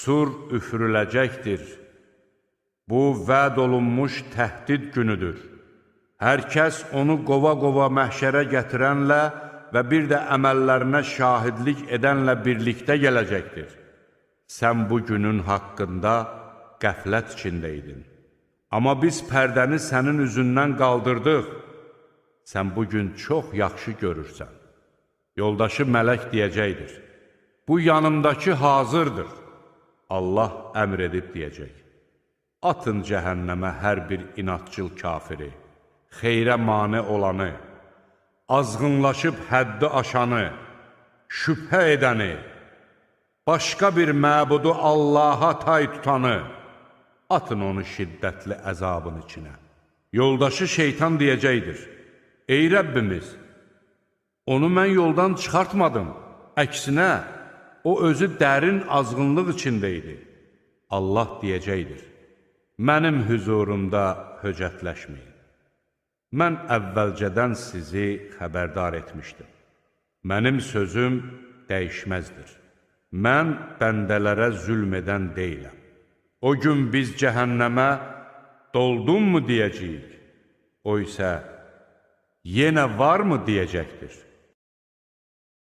sur üfürüləcəkdir. Bu, vəd olunmuş təhdid günüdür. Hər kəs onu qova-qova məhşərə gətirənlə və bir də əməllərinə şahidlik edənlə birlikdə gələcəkdir. Sən bu günün haqqında qəflət içindəydin. Amma biz pərdəni sənin üzündən qaldırdıq. Sən bugün çox yaxşı görürsən. Yoldaşı mələk deyəcəkdir. Bu yanımdakı hazırdır. Allah əmr edib deyəcək. Atın cəhənnəmə hər bir inatçıl kafiri, xeyrə mane olanı, azğınlaşıb həddi aşanı, şübhə edəni, başqa bir məbudu Allaha tay tutanı, atın onu şiddətli əzabın içinə. Yoldaşı şeytan deyəcəkdir. Ey Rəbbimiz, onu mən yoldan çıxartmadım. Əksinə, o özü dərin azğınlıq içində idi. Allah deyəcəkdir. Mənim hüzurumda höcətləşməyin. Mən əvvəlcədən sizi xəbərdar etmişdim. Mənim sözüm dəyişməzdir. Mən bəndələrə zülm edən deyiləm. O gün biz cəhənnəmə doldunmu deyəcəyik, o isə yenə varmı deyəcəkdir.